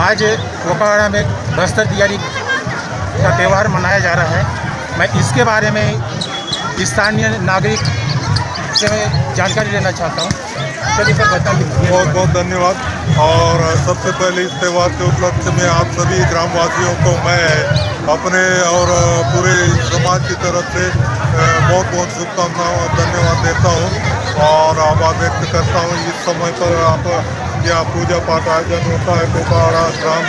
आज कोकावाड़ा में बस्तर दियारी का त्यौहार मनाया जा रहा है। मैं इसके बारे में स्थानीय नागरिक से मैं जानकारी लेना चाहता हूँ। चलिए सर बताइए। बहुत बहुत धन्यवाद। और सबसे पहले इस त्यौहार के उपलक्ष्य में आप सभी ग्रामवासियों को मैं अपने और पूरे समाज की तरफ से बहुत बहुत शुभकामनाओं और धन्यवाद देता हूँ और आभार व्यक्त करता हूँ। इस समय पर आप यहाँ पूजा पाठ आयोजन होता है। कोकावाड़ा ग्राम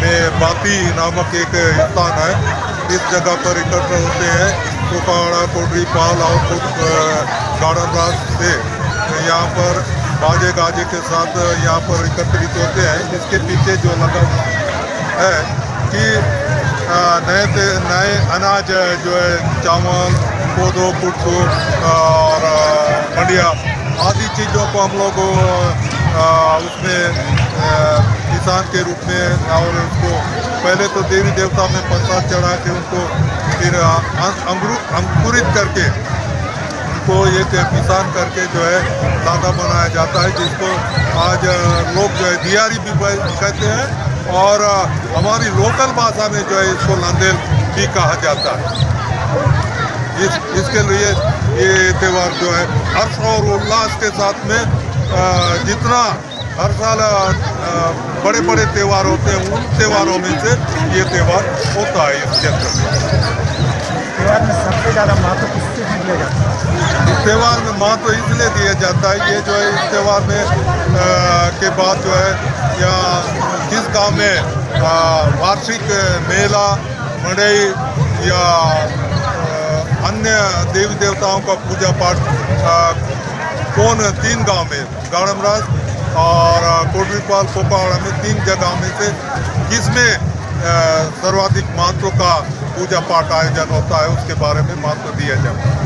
में बाती नामक एक स्थान है, इस जगह पर इकट्ठा होते हैं। कोकावाड़ा, कोटरीपाल और गार्डन राज से यहाँ पर बाजे गाजे के साथ यहाँ पर एकत्रित होते हैं। इसके पीछे जो लगा है कि नए अनाज जो है चावल, कोदो, कुट्टू और मंडिया आदि चीज़ों को हम लोग उसमें किसान के रूप में और उसको पहले तो देवी देवता में प्रसाद चढ़ा के उनको फिर अंकुरित करके उनको एक किसान करके जो है दाना बनाया जाता है, जिसको आज लोग जो है दियारी भी कहते हैं और हमारी लोकल भाषा में जो है इसको लंदेल भी कहा जाता है। इसके लिए ये त्यौहार जो है हर्ष और उल्लास के साथ में जितना हर साल बड़े बड़े त्यौहार होते हैं उन त्यौहारों में से ये त्यौहार होता है। इस क्षेत्र में त्यौहार में सबसे ज़्यादा महत्व किससे दिया जाता है? इस त्यौहार में महत्व इसलिए दिया जाता है, ये जो है इस त्यौहार में के बाद जो है या जिस गांव में वार्षिक मेला, मड़ई या अन्य देवी देवताओं का पूजा पाठ तीन गांव में गाड़मराज और कोटरीपाल कोकावाड़ा में 3 जगह में से जिसमें सर्वाधिक महत्व का पूजा पाठ आयोजन होता है उसके बारे में महत्व दिया जाता है।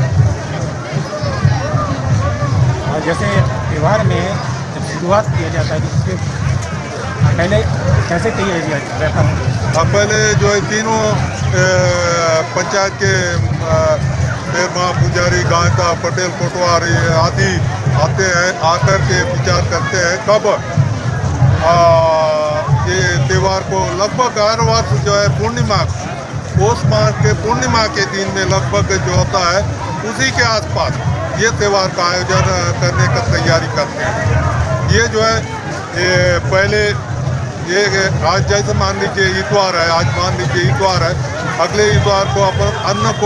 जैसे त्यौहार में जब शुरुआत किया जाता है तो उसके पहले कैसे तैयारी रहता है? पहले जो है तीनों पंचायत के माँ पुजारी, गायता, पटेल, कोटवार आदि आते हैं, आकर के विचार करते हैं कब ये त्यौहार को लगभग हर वर्ष जो है पूर्णिमा, पौष माह के पूर्णिमा के दिन में लगभग जो होता है उसी के आसपास ये त्यौहार का आयोजन करने का तैयारी करते हैं। ये जो है ये पहले ये आज जैसे मान लीजिए इतवार है, आज मान लीजिए इतवार है, अगले इतवार को अपन अन्नकूट